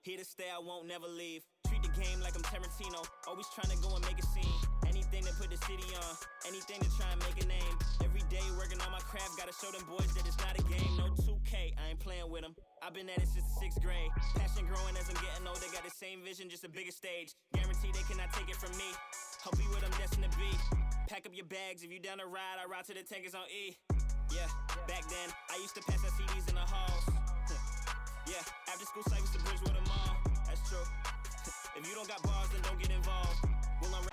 Here to stay, I won't never leave. Treat the game like I'm Tarantino, always trying to go and make a scene. Anything to put the city on, anything to try and make a name. Every day working on my craft, gotta show them boys that it's not a game. No 2K, I ain't playing with them. I've been at it since the 6th grade. Passion growing as I'm getting older, got the same vision, just a bigger stage. Guarantee they cannot take it from me. I'll be what I'm destined to be. Pack up your bags, if you down to ride, I ride to the tankers on E. Yeah, back then, I used to pass out CDs in the halls. Yeah, after school cycles to Bridgewater Mall. That's true. If you don't got bars, then don't get involved. Well, I'm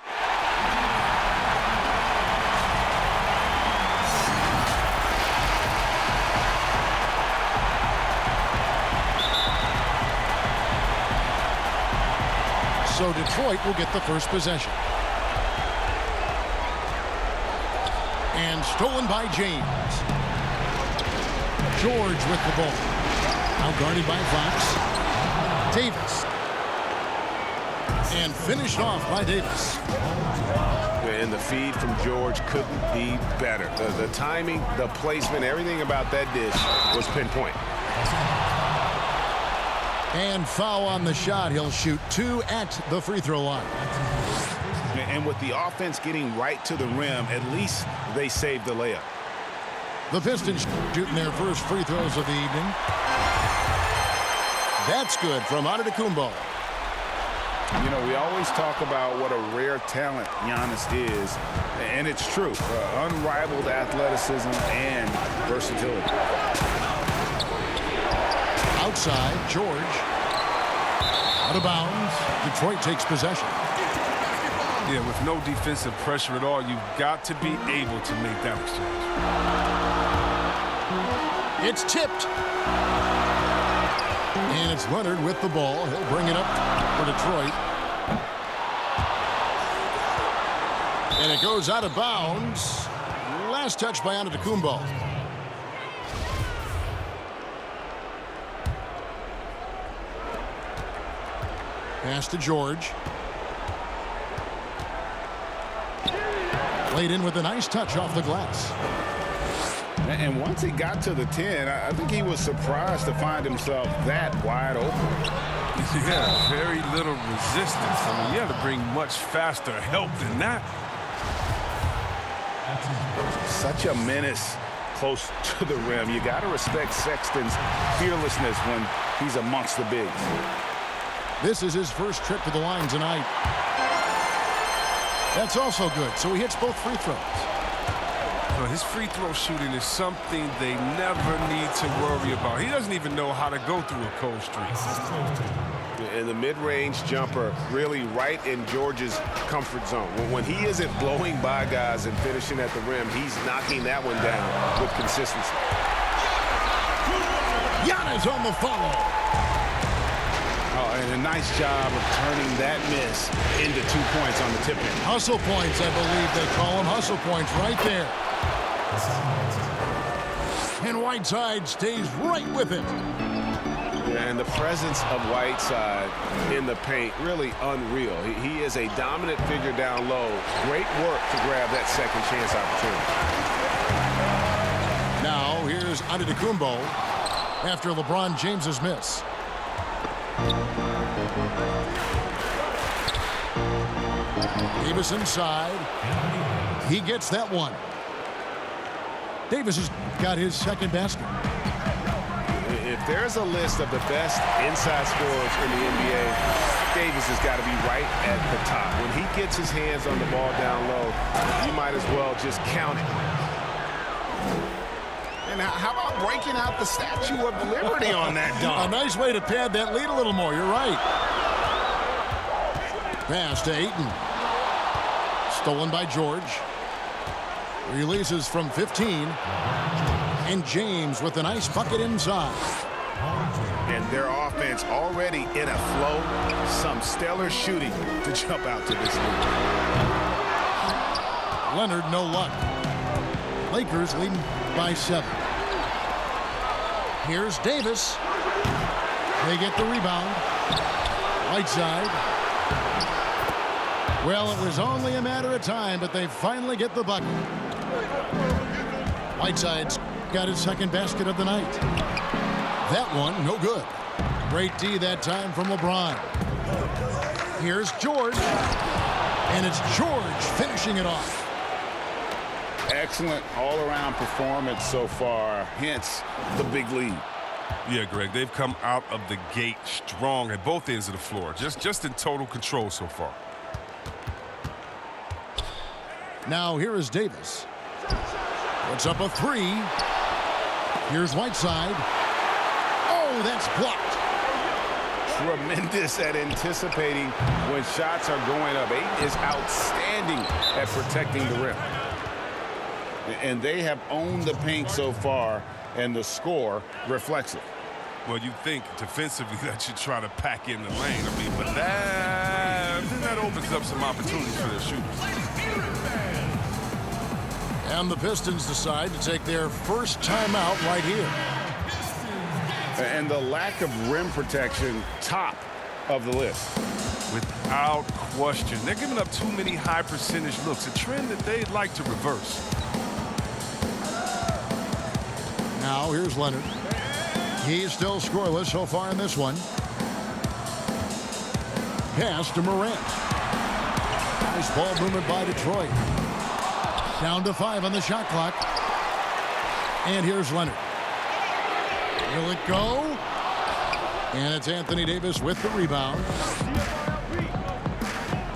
So Detroit will get the first possession. And stolen by James. George with the ball. Now guarded by Fox. Davis. And finished off by Davis. And the feed from George couldn't be better. The timing, the placement, everything about that dish was pinpoint. And foul on the shot. He'll shoot 2 at the free throw line. And with the offense getting right to the rim, at least they saved the layup. The Pistons shooting their first free throws of the evening. That's good from Antetokounmpo. You know, we always talk about what a rare talent Giannis is, and it's true. Unrivaled athleticism and versatility. Outside, George. Out of bounds. Detroit takes possession. Yeah, with no defensive pressure at all, you've got to be able to make that exchange. It's tipped. And it's Leonard with the ball. He'll bring it up for Detroit. And it goes out of bounds. Last touch by Antetokounmpo. Pass to George. Laid in with a nice touch off the glass. And once he got to the 10, I think he was surprised to find himself that wide open. Yeah, very little resistance. I mean, you had to bring much faster help than that. Such a menace close to the rim. You got to respect Sexton's fearlessness when he's amongst the bigs. This is his first trip to the line tonight. That's also good, so he hits both free throws. Well, his free throw shooting is something they never need to worry about. He doesn't even know how to go through a cold streak. And the mid-range jumper really right in George's comfort zone. When he isn't blowing by guys and finishing at the rim, he's knocking that one down with consistency. Giannis on the follow. Oh, and a nice job of turning that miss into 2 points on the tip-in. Hustle points, I believe they call them. Hustle points right there. And Whiteside stays right with it. And the presence of Whiteside in the paint, really unreal. He is a dominant figure down low. Great work to grab that second chance opportunity. Now here's Antetokounmpo after LeBron James's miss. Davis inside. He gets that one. Davis has got his second basket. If there's a list of the best inside scorers in the NBA, Davis has got to be right at the top. When he gets his hands on the ball down low, you might as well just count it. And how about breaking out the Statue of Liberty on that dunk? A nice way to pad that lead a little more. You're right. Pass to Ayton. Stolen by George. Releases from 15. And James with a nice bucket inside. And their offense already in a flow. Some stellar shooting to jump out to this lead. Leonard, no luck. Lakers leading by 7. Here's Davis. They get the rebound. Whiteside. Well, it was only a matter of time, but they finally get the bucket. Whiteside's got his second basket of the night. That one, no good. Great D that time from LeBron. Here's George. And it's George finishing it off. Excellent all-around performance so far, hence the big lead. Yeah, Greg, they've come out of the gate strong at both ends of the floor. Just in total control so far. Now here is Davis. Puts up a three. Here's Whiteside. Oh, that's blocked. Tremendous at anticipating when shots are going up. Ayton is outstanding at protecting the rim. And they have owned the paint so far, and the score reflects it. Well, you think defensively that you try to pack in the lane. I mean, but that opens up some opportunities for their shooters. And the Pistons decide to take their first timeout right here. And the lack of rim protection, top of the list. Without question. They're giving up too many high percentage looks, a trend that they'd like to reverse. Now here's Leonard. He's still scoreless so far in this one. Pass to Morant. Nice ball movement by Detroit. Down to 5 on the shot clock. And here's Leonard. Will it go? And it's Anthony Davis with the rebound.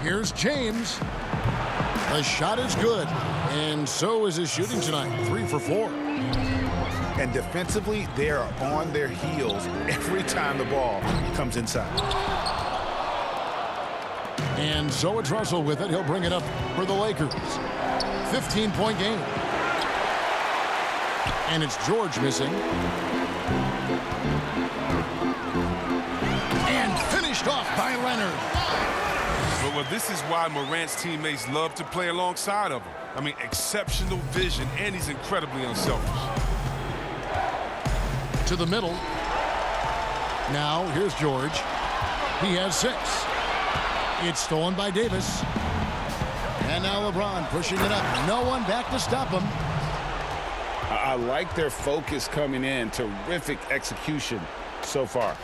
Here's James. The shot is good. And so is his shooting tonight. 3 for 4. And defensively, they are on their heels every time the ball comes inside. And so it's Russell with it. He'll bring it up for the Lakers. 15-point game. And it's George missing. And finished off by Leonard. Well, this is why Morant's teammates love to play alongside of him. I mean, exceptional vision, and he's incredibly unselfish. To the middle. Now, here's George. He has 6. It's stolen by Davis. And now LeBron pushing it up. No one back to stop him. I like their focus coming in. Terrific execution so far.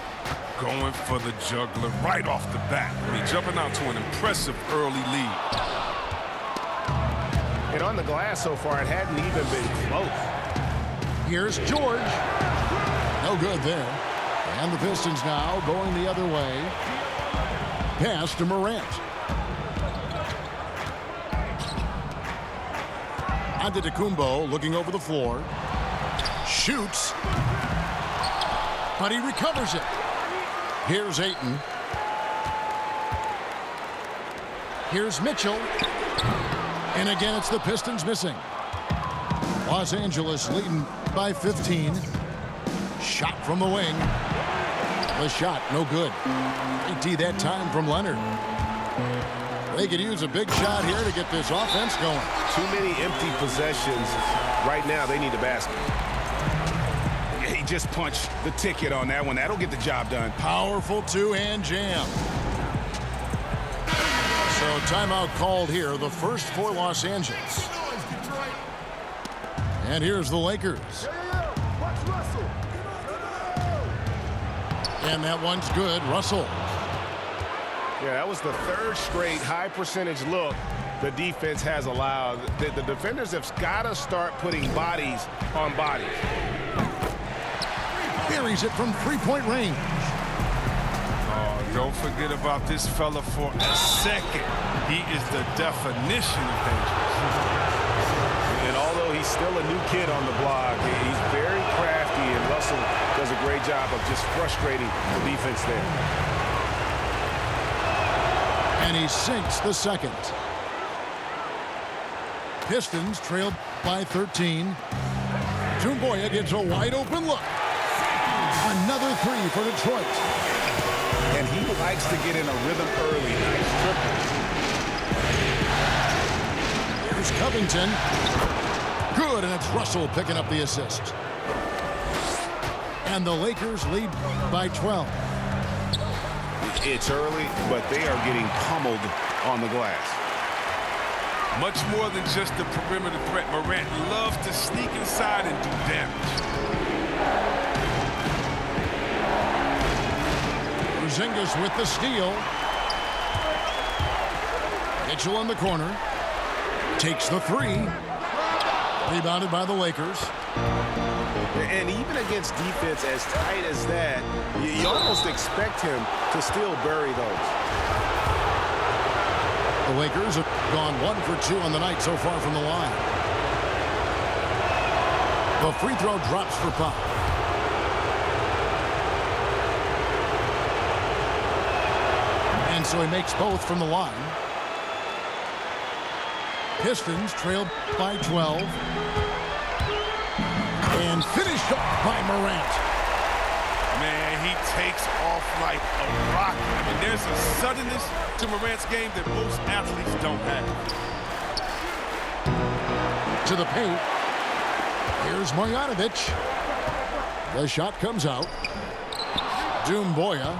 Going for the juggler right off the bat. I mean, jumping out to an impressive early lead. And on the glass so far, it hadn't even been close. Here's George. No good there. And the Pistons now going the other way. Pass to Morant. Antetokounmpo looking over the floor. Shoots. But he recovers it. Here's Ayton. Here's Mitchell. And again, it's the Pistons missing. Los Angeles leading by 15. Shot from the wing. The shot, no good. 18 that time from Leonard. They could use a big shot here to get this offense going. Too many empty possessions. Right now, they need a basket. He just punched the ticket on that one. That'll get the job done. Powerful two-hand jam. So timeout called here, the first for Los Angeles. And here's the Lakers. And that one's good. Russell. Yeah, that was the third straight high percentage look the defense has allowed. The defenders have got to start putting bodies on bodies. Buries it from three-point range. Oh, don't forget about this fella for a second. He is the definition of dangerous. And although he's still a new kid on the block, he's very crafty, and Russell does a great job of just frustrating the defense there. And he sinks the second. Pistons trailed by 13. Doumbouya gets a wide open look. Another 3 for Detroit. And he likes to get in a rhythm early. Nice triple. Here's Covington. Good, and it's Russell picking up the assist. And the Lakers lead by 12. It's early, but they are getting pummeled on the glass. Much more than just the perimeter threat. Morant loves to sneak inside and do damage. Porzingis with the steal. Mitchell in the corner. Takes the three. Rebounded by the Lakers. And even against defense as tight as that, you almost expect him to still bury those. The Lakers have gone 1 for 2 on the night so far from the line. The free throw drops for Pop. And so he makes both from the line. Pistons trail by 12. And finished off by Morant. Man, he takes off like a rocket. I mean, there's a suddenness to Morant's game that most athletes don't have. To the paint. Here's Marjanovic. The shot comes out. Boya.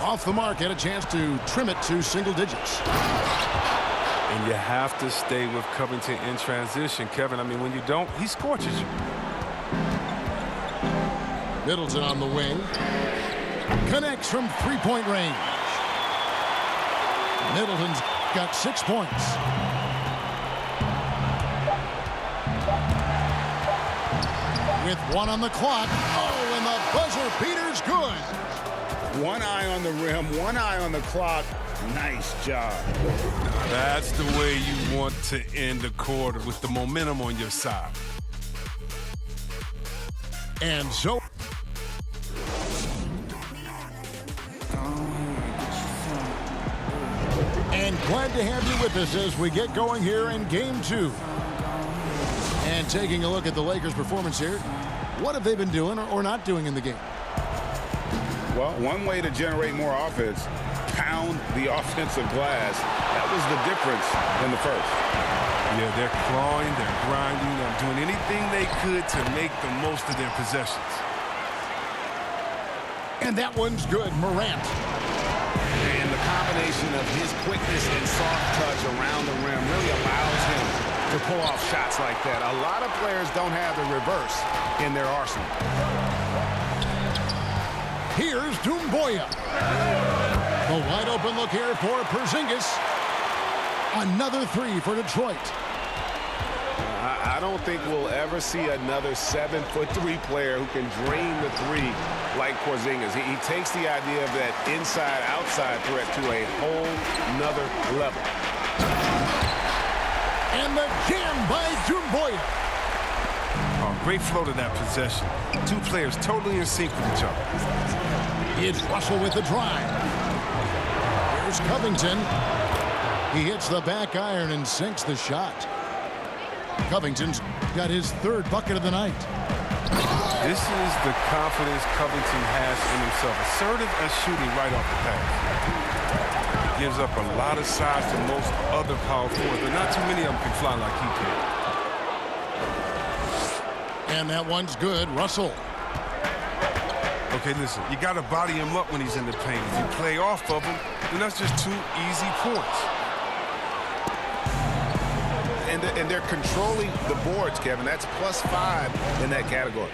Off the mark, had a chance to trim it to single digits. And you have to stay with Covington in transition, Kevin. I mean, when you don't, he scorches you. Middleton on the wing. Connects from three-point range. Middleton's got 6 points. With 1 on the clock. Oh, and the buzzer beater's good. One eye on the rim, one eye on the clock. Nice job. That's the way you want to end the quarter, with the momentum on your side. And so... And glad to have you with us as we get going here in Game 2. And taking a look at the Lakers' performance here, what have they been doing or not doing in the game? Well, one way to generate more offense, pound the offensive glass. That was the difference in the first. Yeah, they're clawing, they're grinding, they're doing anything they could to make the most of their possessions. And that one's good, Morant. And the combination of his quickness and soft touch around the rim really allows him to pull off shots like that. A lot of players don't have the reverse in their arsenal. Here's Boya. The wide open look here for Porzingis. Another three for Detroit. I don't think we'll ever see another 7'3" player who can drain the three like Porzingis. He takes the idea of that inside-outside threat to a whole nother level. And the jam by Boya. Oh, great flow to that possession. Two players totally in sync with each other. It's Russell with the drive. Here's Covington. He hits the back iron and sinks the shot. Covington's got his third bucket of the night. This is the confidence Covington has in himself. Assertive as shooting right off the pass. Gives up a lot of size to most other power forwards, but not too many of them can fly like he can. And that one's good. Russell. Okay, listen, you got to body him up when he's in the paint. If you play off of him, then that's just 2 easy points. And they're controlling the boards, Kevin. That's +5 in that category.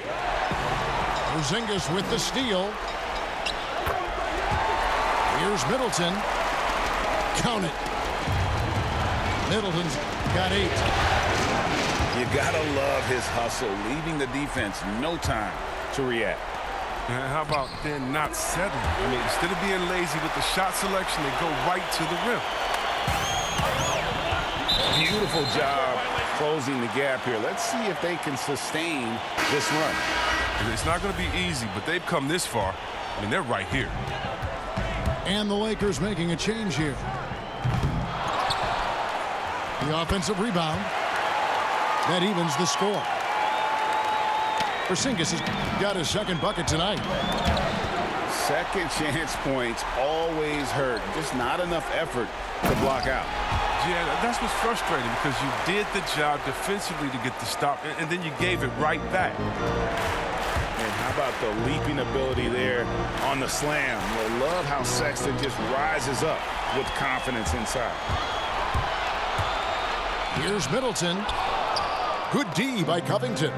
Porzingis with the steal. Here's Middleton. Count it. Middleton's got 8. You gotta love his hustle, leaving the defense no time to react. And how about they're not settling? I mean, instead of being lazy with the shot selection, they go right to the rim. Beautiful job closing the gap here. Let's see if they can sustain this run. It's not going to be easy, but they've come this far. I mean, they're right here. And the Lakers making a change here. The offensive rebound. That evens the score. Porzingis has got his second bucket tonight. Second chance points always hurt. Just not enough effort to block out. Yeah, that's what's frustrating, because you did the job defensively to get the stop, and then you gave it right back. And how about the leaping ability there on the slam? I love how Sexton just rises up with confidence inside. Here's Middleton. Good D by Covington.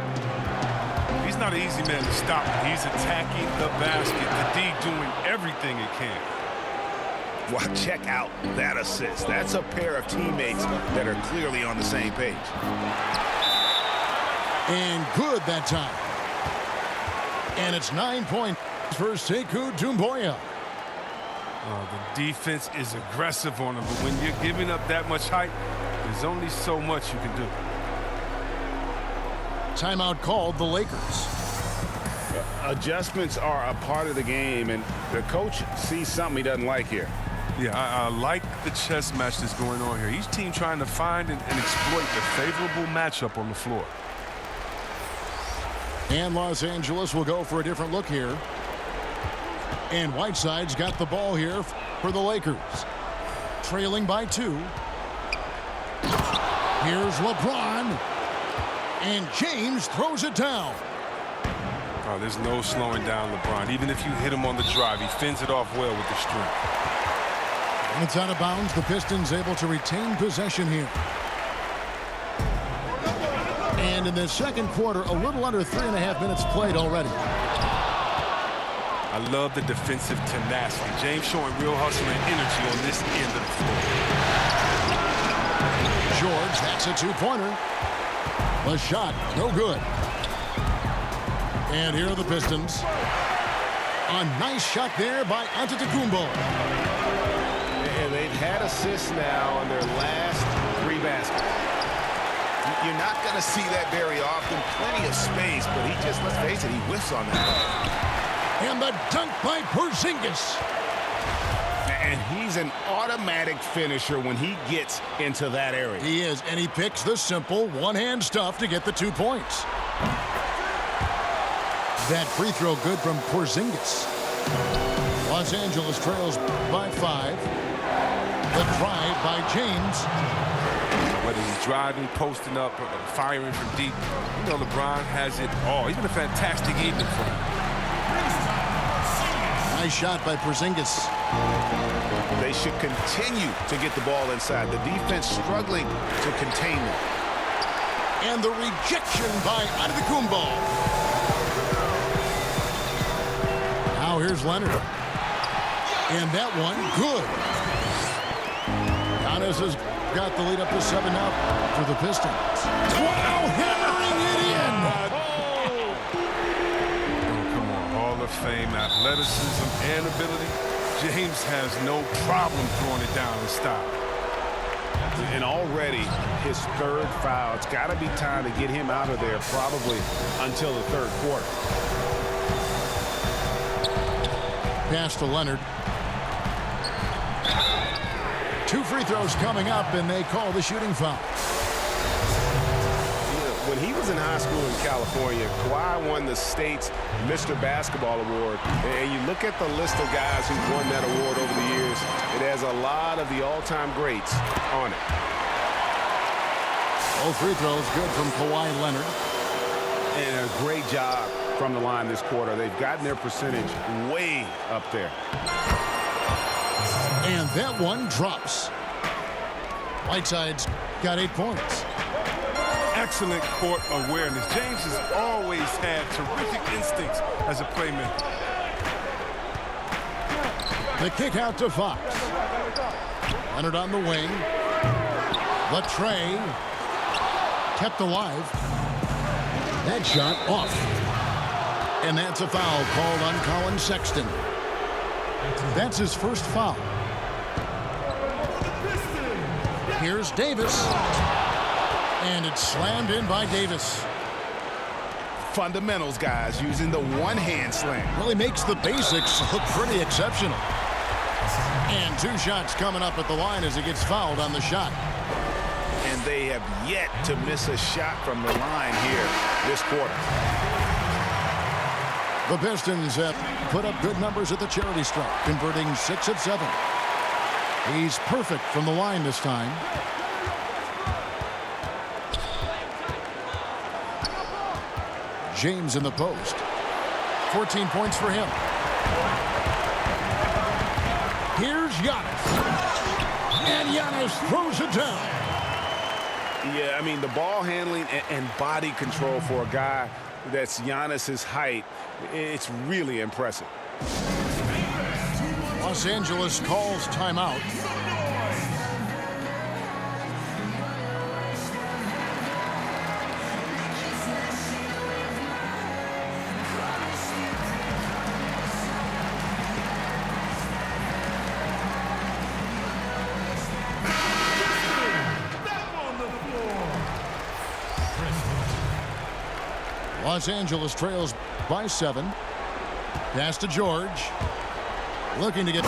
He's not an easy man to stop. He's attacking the basket. The D doing everything it can. Well, check out that assist. That's a pair of teammates that are clearly on the same page. And good that time. And it's 9 points for Sekou Doumbouya. The defense is aggressive on him, but when you're giving up that much height, there's only so much you can do. Timeout called the Lakers. Adjustments are a part of the game, and the coach sees something he doesn't like here. Yeah, I like the chess match that's going on here. Each team trying to find and exploit the favorable matchup on the floor. And Los Angeles will go for a different look here. And Whiteside's got the ball here for the Lakers. Trailing by 2. Here's LeBron. And James throws it down. Oh, there's no slowing down LeBron. Even if you hit him on the drive, he fends it off well with the strength. And it's out of bounds. The Pistons able to retain possession here. And in the second quarter, a little under 3.5 minutes played already. I love the defensive tenacity. James showing real hustle and energy on this end of the floor. George, that's a 2-pointer. The shot, no good. And here are the Pistons. A nice shot there by Antetokounmpo. And they've had assists now on their last 3 baskets. You're not going to see that very often. Plenty of space, but he just, let's face it, he whiffs on that. And the dunk by Porzingis. And he's an automatic finisher when he gets into that area. He is, and he picks the simple one-hand stuff to get the 2 points. That free throw good from Porzingis. Los Angeles trails by 5. The drive by James. Whether he's driving, posting up, or firing from deep, you know LeBron has it all. He's been a fantastic evening for him. Nice shot by Porzingis. They should continue to get the ball inside. The defense struggling to contain them. And the rejection by Antetokounmpo. Now here's Leonard. And that one, good. Giannis has got the lead up to 7 now for the Pistons. Wow, hammering it in. Oh, come on. Hall of Fame athleticism and ability. James has no problem throwing it down in style. And already his 3rd foul. It's got to be time to get him out of there probably until the 3rd quarter. Pass to Leonard. 2 free throws coming up, and they call the shooting foul. When he was in high school in California, Kawhi won the state's Mr. Basketball Award. And you look at the list of guys who've won that award over the years, it has a lot of the all-time greats on it. All free throws good from Kawhi Leonard. And a great job from the line this quarter. They've gotten their percentage way up there. And that one drops. Whiteside's got 8 points. Excellent court awareness. James has always had terrific instincts as a playmaker. The kick out to Fox. Leonard on the wing. The tray. Kept alive. That shot off. And that's a foul called on Colin Sexton. That's his 1st foul. Here's Davis. And it's slammed in by Davis. Fundamentals, guys, using the one-hand slam. Really makes the basics look pretty exceptional. And 2 shots coming up at the line as he gets fouled on the shot. And they have yet to miss a shot from the line here this quarter. The Pistons have put up good numbers at the charity stripe, converting 6 of 7. He's perfect from the line this time. James in the post. 14 points for him. Here's Giannis. And Giannis throws it down. Yeah, I mean, the ball handling and body control for a guy that's Giannis's height, it's really impressive. Los Angeles calls timeout. Los Angeles trails by 7. Pass to George. Looking to get...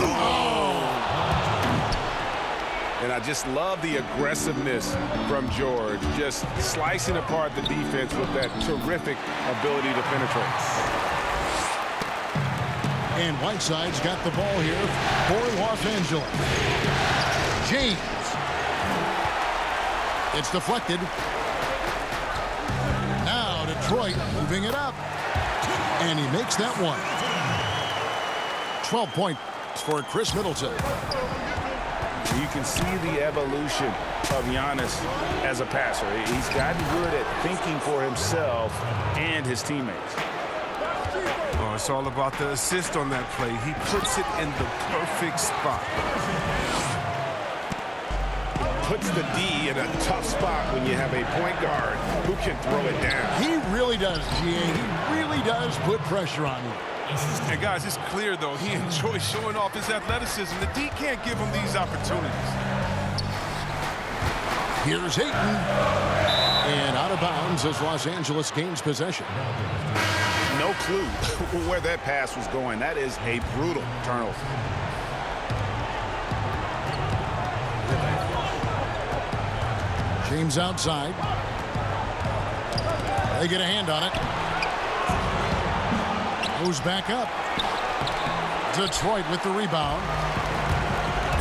And I just love the aggressiveness from George, just slicing apart the defense with that terrific ability to penetrate. And Whiteside's got the ball here for Los Angeles. James. It's deflected. Now Detroit moving it up. And he makes that one. 12 points for Chris Middleton. You can see the evolution of Giannis as a passer. He's gotten good at thinking for himself and his teammates. Oh, it's all about the assist on that play. He puts it in the perfect spot. Puts the D in a tough spot when you have a point guard who can throw it down. He really does, GA. He really does put pressure on you. And guys, it's clear, though, he enjoys showing off his athleticism. The D can't give him these opportunities. Here's Ayton. And out of bounds as Los Angeles gains possession. No clue where that pass was going. That is a brutal turnover. James outside. They get a hand on it. Goes back up. Detroit with the rebound.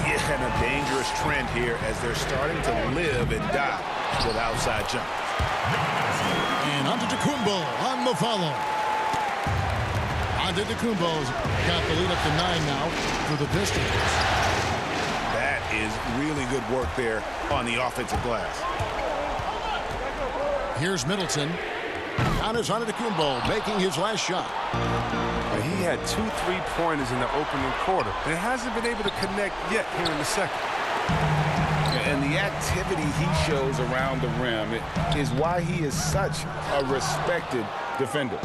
Yeah, and a dangerous trend here as they're starting to live and die with outside jumpers. And Antetokounmpo on the follow. Antetokounmpo's got the lead up to 9 now for the Pistons. That is really good work there on the offensive glass. Here's Middleton. Giannis Antetokounmpo making his last shot. He had 2 3-pointers in the opening quarter and hasn't been able to connect yet here in the second. And the activity he shows around the rim is why he is such a respected defender.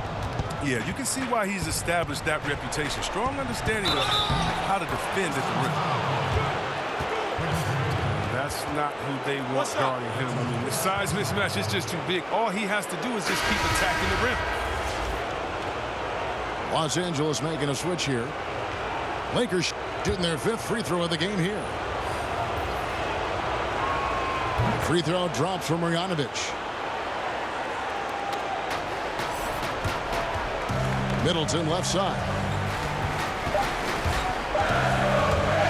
Yeah, you can see why he's established that reputation. Strong understanding of how to defend at the rim. That's not who they want guarding him. I mean, the size mismatch is just too big. All he has to do is just keep attacking the rim. Los Angeles making a switch here. Lakers shooting their 5th free throw of the game here. Free throw drops from Marjanovic. Middleton left side.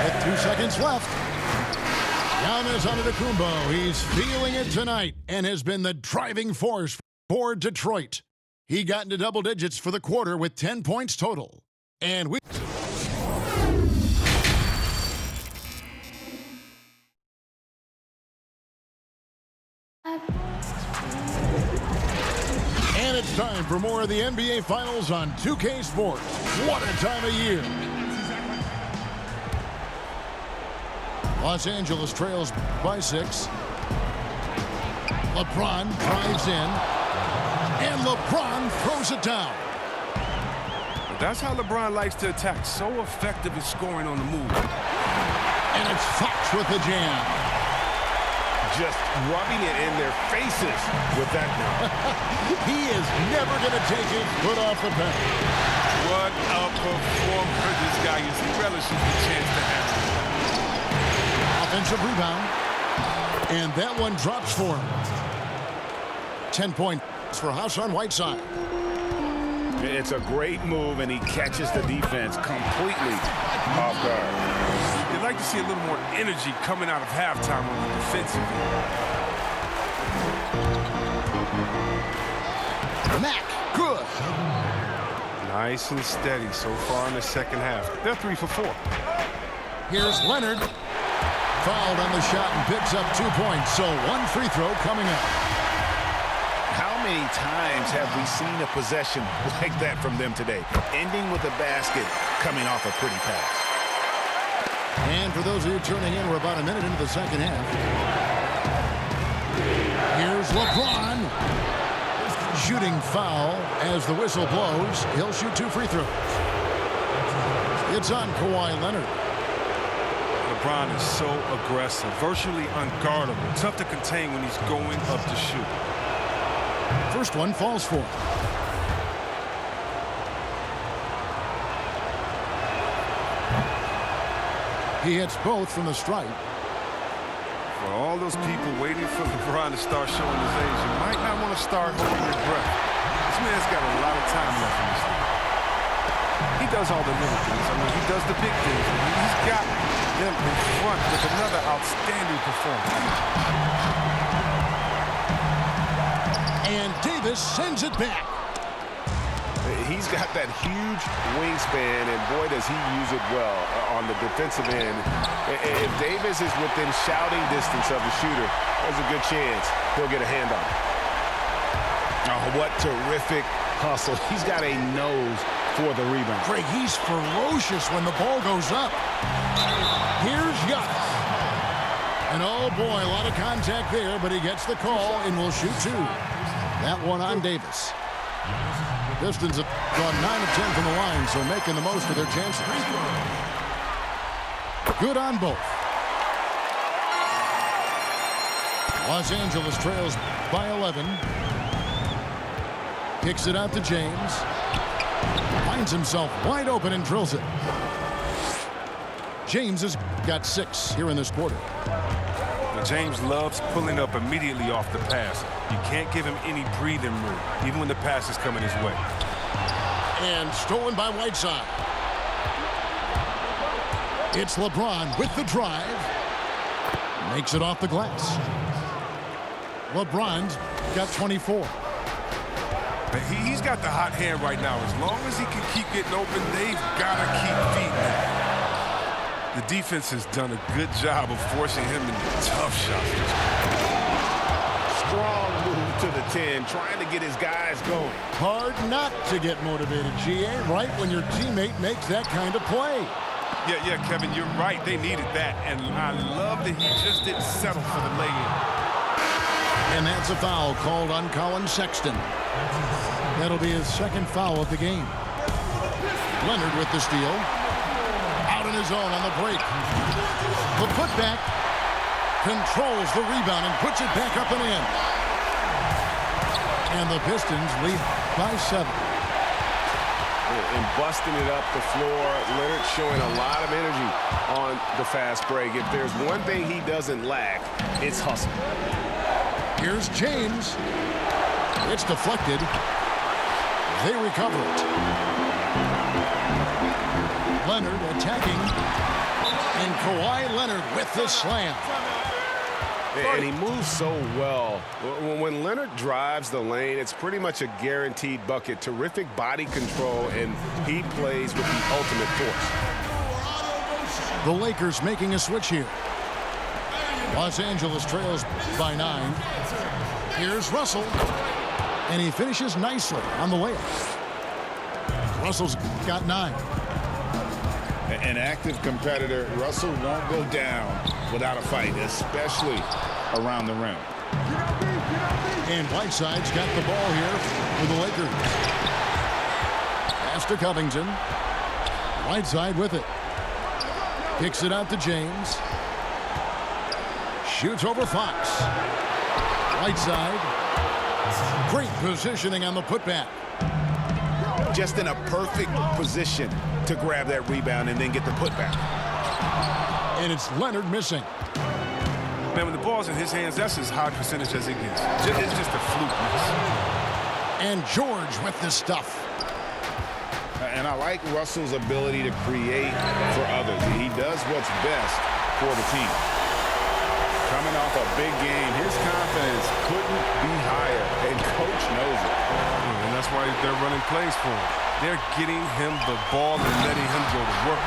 With 2 seconds left. Giannis Antetokounmpo, he's feeling it tonight and has been the driving force for Detroit. He got into double digits for the quarter with 10 points total. And it's time for more of the NBA Finals on 2K Sports. What a time of year. Los Angeles trails by 6. LeBron drives in. And LeBron throws it down. That's how LeBron likes to attack. So effective at scoring on the move. And it's Fox with the jam. Just rubbing it in their faces with that. He is never going to take his foot off the pedal. What a performer this guy is. He relishes the chance to have. Offensive rebound. And that one drops for him. 10 points for Hassan Whiteside. It's a great move, and he catches the defense completely off guard. You'd like to see a little more energy coming out of halftime on the defensive end. Mack, good. Nice and steady so far in the second half. They're 3 for 4. Here's Leonard. Fouled on the shot and picks up 2 points, so 1 free throw coming up. How many times have we seen a possession like that from them today? Ending with a basket, coming off a pretty pass. And for those of you turning in, we're about a minute into the second half. Here's LeBron. Shooting foul as the whistle blows. He'll shoot 2 free throws. It's on Kawhi Leonard. LeBron is so aggressive, virtually unguardable. Tough to contain when he's going up to shoot. First one falls for him. He hits both from the stripe. For all those people waiting for LeBron to start showing his age, you might not want to start holding your breath. This man's got a lot of time left in this league. He does all the little things. I mean, he does the big things. I mean, he's got them in front with another outstanding performance. And Davis sends it back. He's got that huge wingspan, and boy, does he use it well on the defensive end. If Davis is within shouting distance of the shooter, there's a good chance he'll get a hand on it. Oh, what terrific hustle. He's got a nose for the rebound. Greg, he's ferocious when the ball goes up. Here's Giannis. And oh boy, a lot of contact there, but he gets the call and will shoot 2. That one on Davis. Pistons have gone 9 of 10 from the line, so making the most of their chances. Good on both. Los Angeles trails by 11. Kicks it out to James. Finds himself wide open and drills it. James has got 6 here in this quarter. James loves pulling up immediately off the pass. You can't give him any breathing room, even when the pass is coming his way. And stolen by Whiteside. It's LeBron with the drive. Makes it off the glass. LeBron's got 24. He's got the hot hand right now. As long as he can keep getting open, they've got to keep feeding him. The defense has done a good job of forcing him into tough shots. Strong move to the 10, trying to get his guys going. Hard not to get motivated, GA, right when your teammate makes that kind of play. Yeah, Kevin, you're right. They needed that, and I love that he just didn't settle for the lay-in. And that's a foul called on Colin Sexton. That'll be his second foul of the game. Leonard with the steal. Out in his own on the break. The putback controls the rebound and puts it back up and in. And the Pistons lead by 7. And busting it up the floor, Leonard showing a lot of energy on the fast break. If there's one thing he doesn't lack, it's hustle. Here's James. It's deflected. They recover it. Leonard attacking. And Kawhi Leonard with the slam. And he moves so well. When Leonard drives the lane, it's pretty much a guaranteed bucket. Terrific body control, and he plays with the ultimate force. The Lakers making a switch here. Los Angeles trails by 9. Here's Russell. And he finishes nicely on the layup. Russell's got 9. An active competitor, Russell won't go down without a fight, especially around the rim. And Whiteside's got the ball here for the Lakers. Pass to Covington. Whiteside with it. Kicks it out to James. Shoots over Fox. Whiteside. Great positioning on the putback. Just in a perfect position to grab that rebound and then get the putback. And it's Leonard missing. Man, when the ball's in his hands, that's as high percentage as it gets. It's just a fluke miss. And George with the stuff. And I like Russell's ability to create for others. He does what's best for the team. Coming off a big game, his confidence couldn't be higher, and coach knows it. And that's why they're running plays for him. They're getting him the ball and letting him go to work.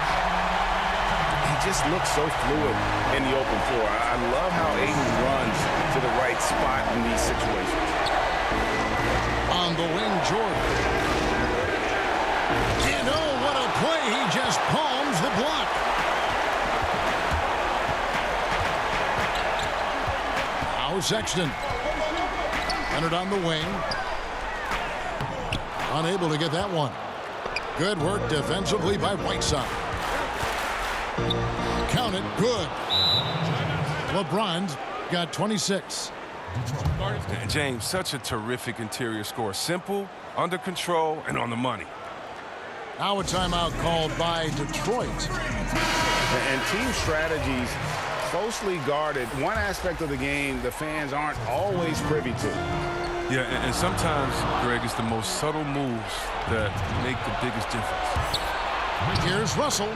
He just looks so fluid in the open floor. I love how Aiden runs to the right spot in these situations. On the wing, George. And oh, what a play. He just palms the block. Now Sexton. Entered on the wing. Unable to get that one. Good work defensively by Whiteside. Count it. Good. LeBron's got 26. James, such a terrific interior score. Simple, under control, and on the money. Now a timeout called by Detroit. And team strategies closely guarded. One aspect of the game the fans aren't always privy to. Yeah, and sometimes, Greg, it's the most subtle moves that make the biggest difference. Here's Russell.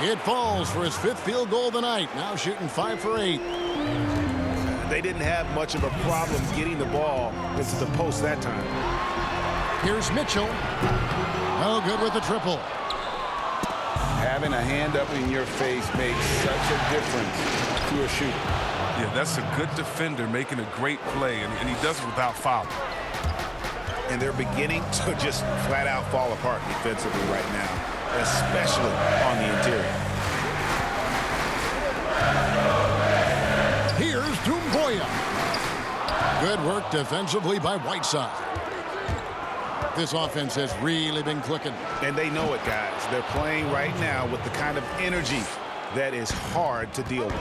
It falls for his 5th field goal of the night. Now shooting 5 for 8. They didn't have much of a problem getting the ball into the post that time. Here's Mitchell. No good with the triple. Having a hand up in your face makes such a difference to a shooter. Yeah, that's a good defender making a great play, and he does it without fouling. And they're beginning to just flat out fall apart defensively right now, especially on the interior. Here's Doumbouya. Good work defensively by Whiteside. This offense has really been clicking. And they know it, guys. They're playing right now with the kind of energy that is hard to deal with.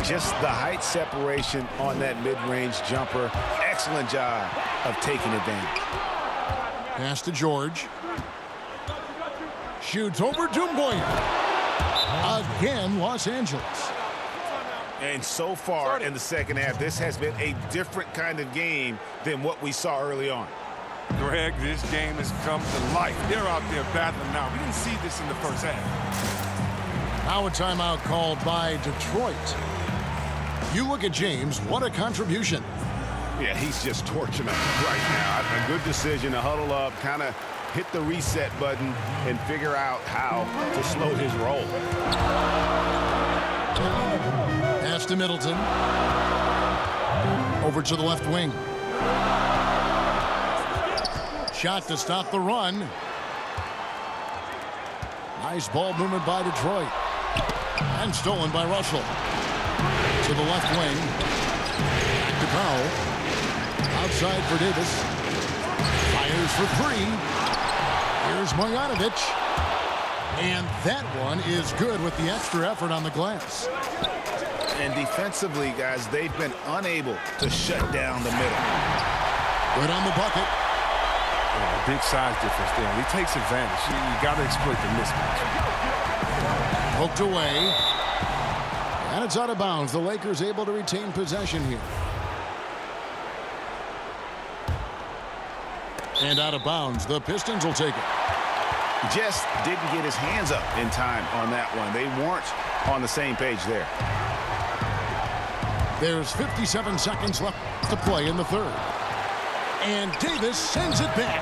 Just the height separation on that mid-range jumper. Excellent job of taking advantage. Pass to George. Shoots over Doumbouya. Again, Los Angeles. And so far in the second half, this has been a different kind of game than what we saw early on. Greg, this game has come to life. They're out there battling now. We didn't see this in the first half. Now a timeout called by Detroit. You look at James, what a contribution. Yeah, he's just torching us right now. A good decision to huddle up, kind of hit the reset button, and figure out how to slow his roll. Pass to Middleton. Over to the left wing. Shot to stop the run. Nice ball movement by Detroit. And stolen by Russell. To the left wing. Back to Powell. Outside for Davis. Fires for 3. Here's Marjanovic. And that one is good with the extra effort on the glass. And defensively, guys, they've been unable to shut down the middle. Good on the bucket. Yeah, big size difference there. He takes advantage. You got to exploit the mismatch. Poked away. And it's out of bounds. The Lakers able to retain possession here. And out of bounds. The Pistons will take it. Just didn't get his hands up in time on that one. They weren't on the same page there. There's 57 seconds left to play in the third. And Davis sends it back.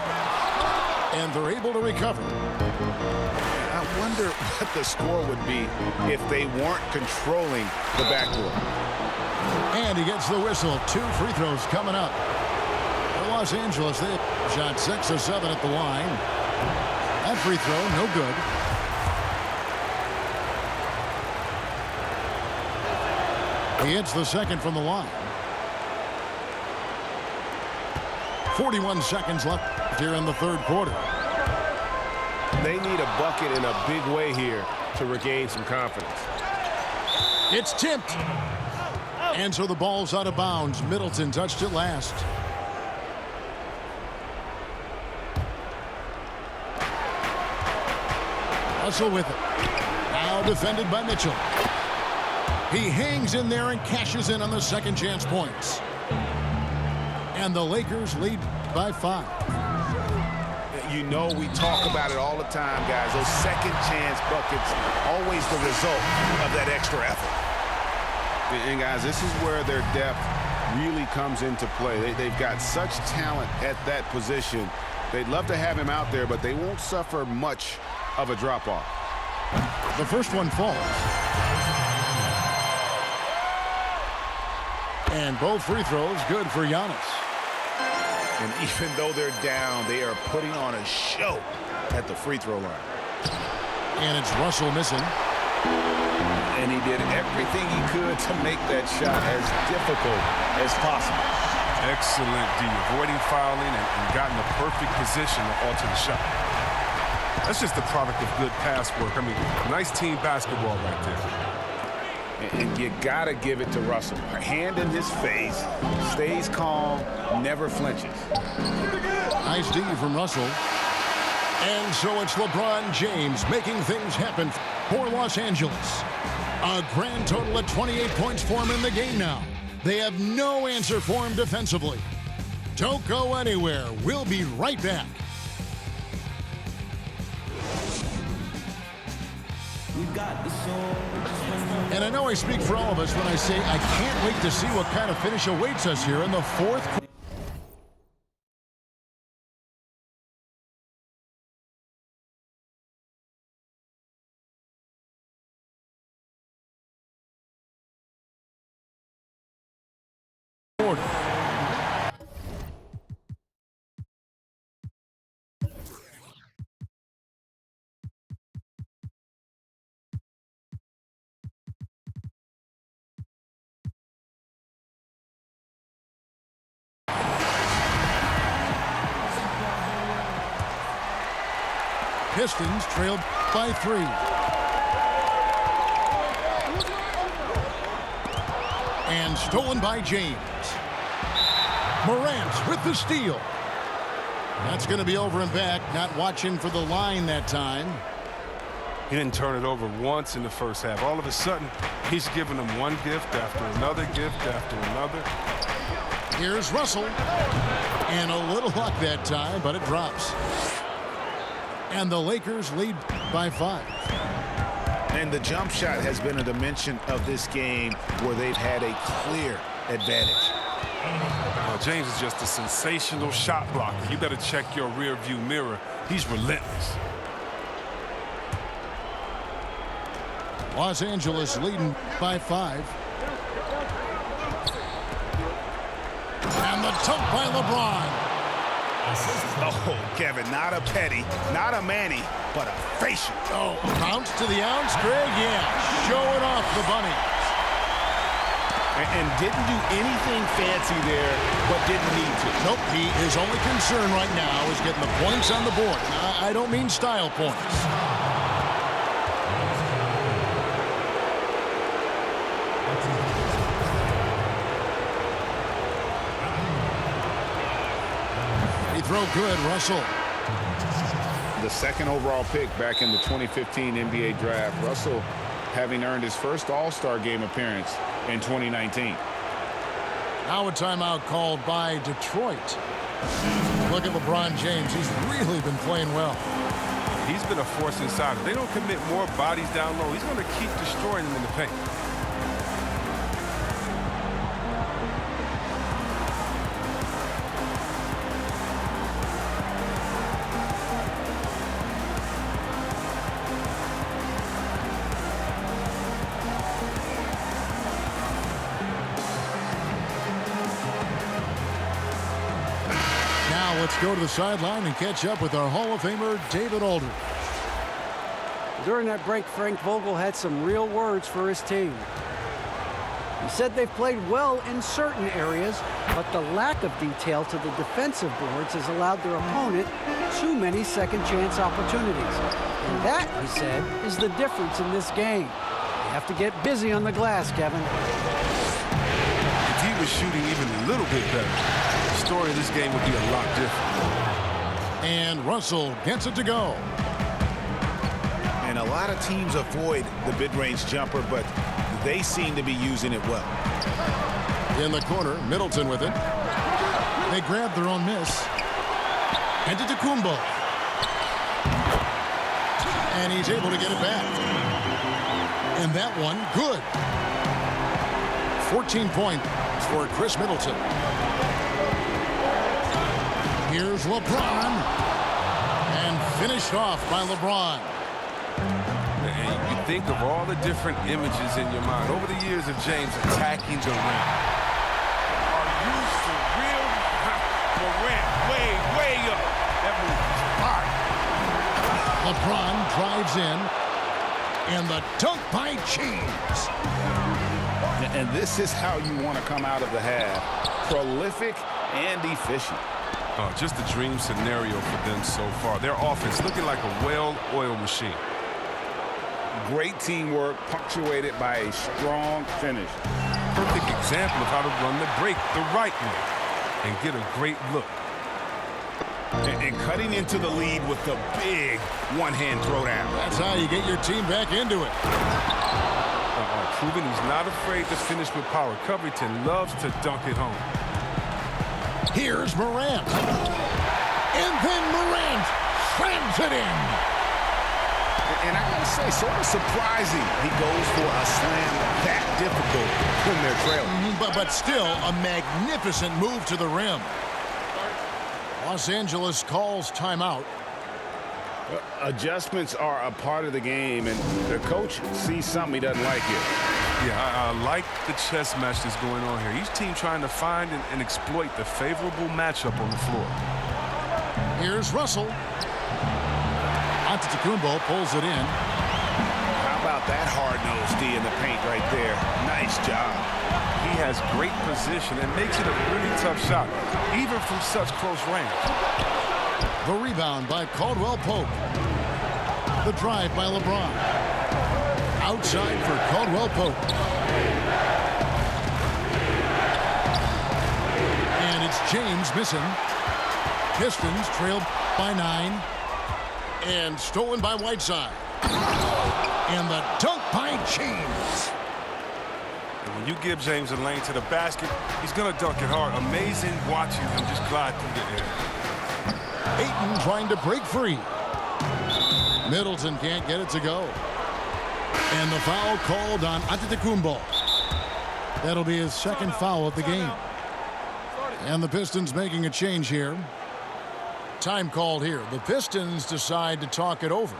And they're able to recover. I wonder what the score would be if they weren't controlling the backcourt. And he gets the whistle. 2 free throws coming up. For Los Angeles, they shot 6 of 7 at the line. That free throw, no good. He hits the second from the line. 41 seconds left here in the third quarter. They need a bucket in a big way here to regain some confidence. It's tipped. And so the ball's out of bounds. Middleton touched it last. Russell with it. Now defended by Mitchell. He hangs in there and cashes in on the second chance points. And the Lakers lead by 5. You know we talk about it all the time, guys. Those second chance buckets, always the result of that extra effort. And guys, this is where their depth really comes into play. They've got such talent at that position. They'd love to have him out there, but they won't suffer much of a drop-off. The first one falls. And both free throws good for Giannis. And even though they're down, they are putting on a show at the free throw line. And it's Russell missing. And he did everything he could to make that shot as difficult as possible. Excellent D, avoiding fouling and got in the perfect position to alter the shot. That's just the product of good pass work. I mean, nice team basketball right there. And you got to give it to Russell. A hand in his face, stays calm, never flinches. Nice D from Russell. And so it's LeBron James making things happen for Los Angeles. A grand total of 28 points for him in the game now. They have no answer for him defensively. Don't go anywhere. We'll be right back. And I know I speak for all of us when I say I can't wait to see what kind of finish awaits us here in the fourth quarter. Pistons trailed by 3. And stolen by James. Morant with the steal. That's going to be over and back. Not watching for the line that time. He didn't turn it over once in the first half. All of a sudden, he's giving them one gift after another gift after another. Here's Russell. And a little luck that time, but it drops. And the Lakers lead by 5. And the jump shot has been a dimension of this game where they've had a clear advantage. James is just a sensational shot blocker. You better check your rear view mirror. He's relentless. Los Angeles leading by 5. And the dunk by LeBron. Oh, Kevin, not a petty, not a Manny, but a facial. Oh, bounce to the ounce, Greg, yeah. Showing off the bunny. And didn't do anything fancy there, but didn't need to. Nope, his only concern right now is getting the points on the board. I don't mean style points. Throw good, Russell. The second overall pick back in the 2015 NBA draft. Russell having earned his first All-Star game appearance in 2019. Now a timeout called by Detroit. Look at LeBron James. He's really been playing well. He's been a force inside. If they don't commit more bodies down low, he's going to keep destroying them in the paint. Let's go to the sideline and catch up with our Hall of Famer, David Aldridge. During that break, Frank Vogel had some real words for his team. He said they've played well in certain areas, but the lack of detail to the defensive boards has allowed their opponent too many second-chance opportunities. And that, he said, is the difference in this game. You have to get busy on the glass, Kevin. If he was shooting even a little bit better, the story of this game would be a lot different. And Russell gets it to go. And a lot of teams avoid the mid-range jumper, but they seem to be using it well. In the corner, Middleton with it. They grab their own miss. And to Tacumbo. And he's able to get it back. And that one, good. 14 points for Chris Middleton. Here's LeBron. And finished off by LeBron. And you think of all the different images in your mind over the years of James attacking the rim. Are you for real? Morant, way up. That move is smart. LeBron drives in, and the dunk by James. And this is how you want to come out of the half. Prolific and efficient. Just a dream scenario for them so far. Their offense looking like a well-oiled machine. Great teamwork punctuated by a strong finish. Perfect example of how to run the break the right way and get a great look. And cutting into the lead with the big one-hand throwdown. That's how you get your team back into it. Proving he's not afraid to finish with power. Covington loves to dunk it home. Here's Morant. And then Morant slams it in. And I gotta say, sort of surprising he goes for a slam that difficult when they're trailing. But still, a magnificent move to the rim. Los Angeles calls timeout. Adjustments are a part of the game, and the coach sees something he doesn't like here. Yeah, I like the chess match that's going on here. Each team trying to find and exploit the favorable matchup on the floor. Here's Russell. Antetokounmpo pulls it in. How about that hard-nosed D in the paint right there? Nice job. He has great position and makes it a really tough shot, even from such close range. The rebound by Caldwell Pope. The drive by LeBron. Outside for Caldwell Pope. And it's James missing. Pistons trailed by 9. And stolen by Whiteside. And the dunk by James. And when you give James a lane to the basket, he's going to dunk it hard. Amazing watching him just glide through the air. Ayton trying to break free. Middleton can't get it to go. And the foul called on Antetokounmpo. That'll be his second foul of the game. And the Pistons making a change here. Time called here. The Pistons decide to talk it over.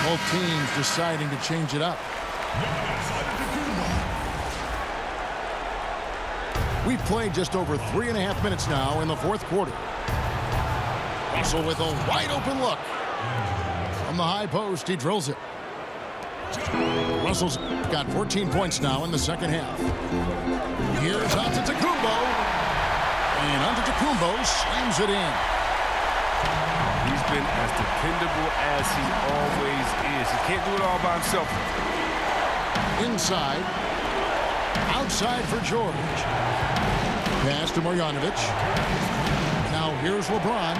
Both teams deciding to change it up. We've played just over 3.5 minutes now in the fourth quarter. Russell with a wide open look. From the high post, he drills it. Russell's got 14 points now in the second half. Here's Antetokounmpo. And Antetokounmpo slams it in. He's been as dependable as he always is. He can't do it all by himself. Inside. Outside for George. Pass to Marjanovic. Now here's LeBron.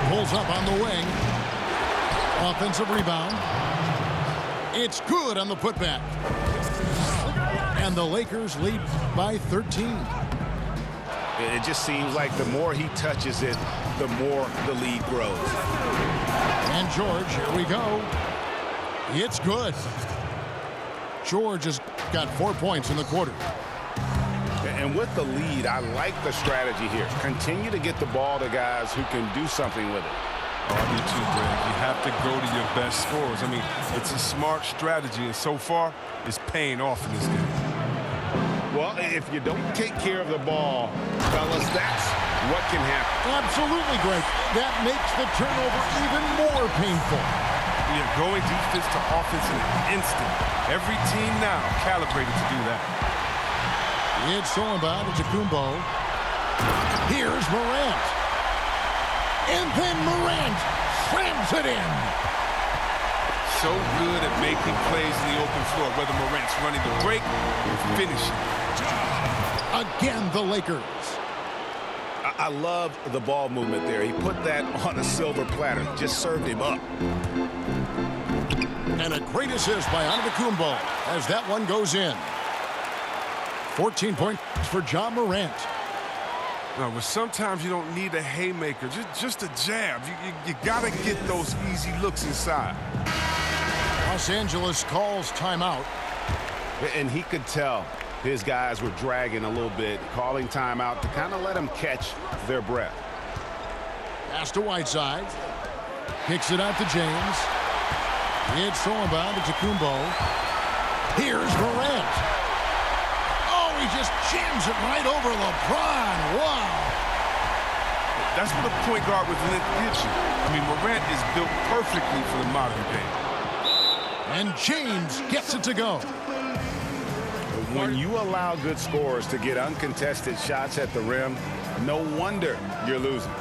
Pulls up on the wing. Offensive rebound. It's good on the putback. And the Lakers lead by 13. It just seems like the more he touches it, the more the lead grows. And George, here we go. It's good. George has got 4 points in the quarter. And with the lead, I like the strategy here. Continue to get the ball to guys who can do something with it. Oh, I do too, Greg. You have to go to your best scorers. I mean, it's a smart strategy, and so far, it's paying off in this game. Well, if you don't take care of the ball, fellas, that's what can happen. Absolutely, Greg. That makes the turnover even more painful. Yeah, going defense to offense in an instant. Every team now calibrated to do that. It's Solomon to Kumbo. Here's Morant. And then Morant slams it in. So good at making plays in the open floor, whether Morant's running the break or finishing. Again, the Lakers. I love the ball movement there. He put that on a silver platter. Just served him up. And a great assist by Antetokounmpo as that one goes in. 14 points for Ja Morant. No, but sometimes you don't need a haymaker, just a jab. You got to get those easy looks inside. Los Angeles calls timeout. And he could tell his guys were dragging a little bit, calling timeout to kind of let them catch their breath. Pass to Whiteside. Kicks it out to James. It's thrown by Antetokounmpo. Here's Morant. Oh, he just jams it right over LeBron. Wow. That's what a point guard with length gives you. I mean, Morant is built perfectly for the modern game. And James gets it to go. When you allow good scorers to get uncontested shots at the rim, no wonder you're losing.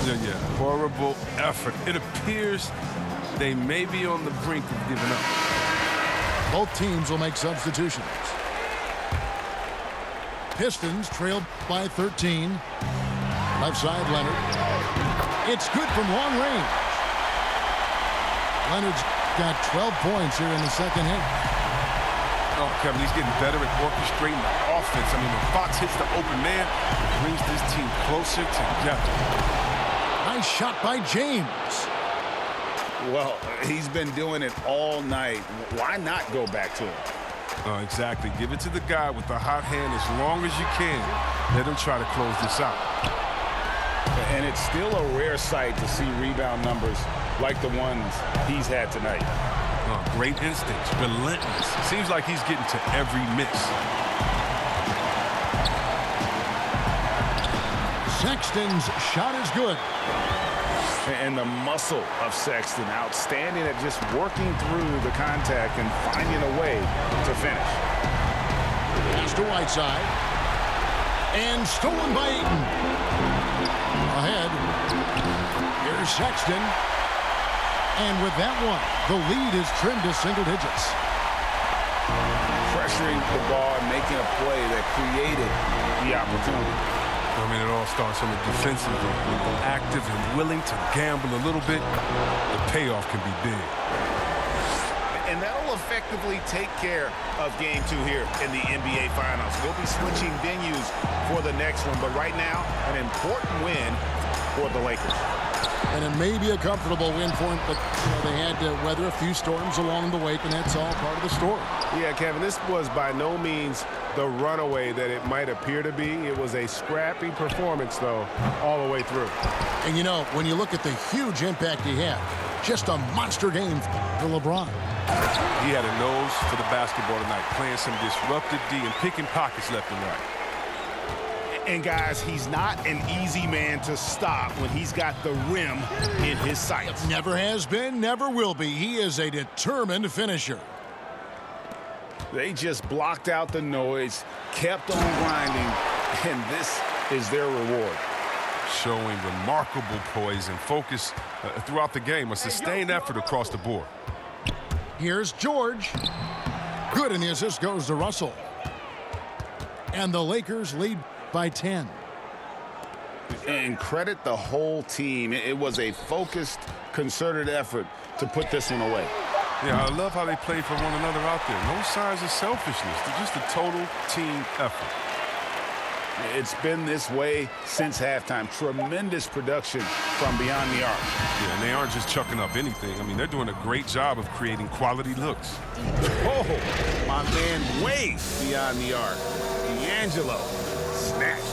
Yeah. Horrible effort. It appears they may be on the brink of giving up. Both teams will make substitutions. Pistons trail by 13. Left side, Leonard. It's good from long range. Leonard's got 12 points here in the second half. Oh, Kevin, he's getting better at orchestrating the offense. I mean, when Fox hits the open man, it brings this team closer together. Nice shot by James. Well, he's been doing it all night. Why not go back to him? Oh, exactly. Give it to the guy with the hot hand as long as you can. Let him try to close this out. And it's still a rare sight to see rebound numbers like the ones he's had tonight. Oh, great instincts, relentless. Seems like he's getting to every miss. Sexton's shot is good. And the muscle of Sexton, outstanding at just working through the contact and finding a way to finish. Pass to Whiteside. And stolen by Ayton. Ahead. Here's Sexton. And with that one, the lead is trimmed to single digits. Pressuring the ball and making a play that created the opportunity. I mean, it all starts on the defensive end. When you're active and willing to gamble a little bit, the payoff can be big. And that'll effectively take care of Game 2 here in the NBA Finals. We'll be switching venues for the next one, but right now, an important win for the Lakers. And it may be a comfortable win for him, but they had to weather a few storms along the way, and that's all part of the story. Yeah, Kevin, this was by no means the runaway that it might appear to be. It was a scrappy performance, though, all the way through. And, you know, when you look at the huge impact he had, just a monster game for LeBron. He had a nose for the basketball tonight, playing some disruptive D and picking pockets left and right. And, guys, he's not an easy man to stop when he's got the rim in his sights. Never has been, never will be. He is a determined finisher. They just blocked out the noise, kept on grinding, and this is their reward. Showing remarkable poise and focus throughout the game, a sustained effort across the board. Here's George. Good, and the assist goes to Russell. And the Lakers lead by 10. And credit the whole team. It was a focused, concerted effort to put this one away. Yeah, I love how they play for one another out there. No signs of selfishness. They're just a total team effort. It's been this way since halftime. Tremendous production from beyond the arc. Yeah, and they aren't just chucking up anything. I mean, they're doing a great job of creating quality looks. Oh, my man way beyond the arc. D'Angelo snatched.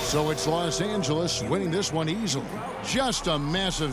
So it's Los Angeles winning this one easily. Just a massive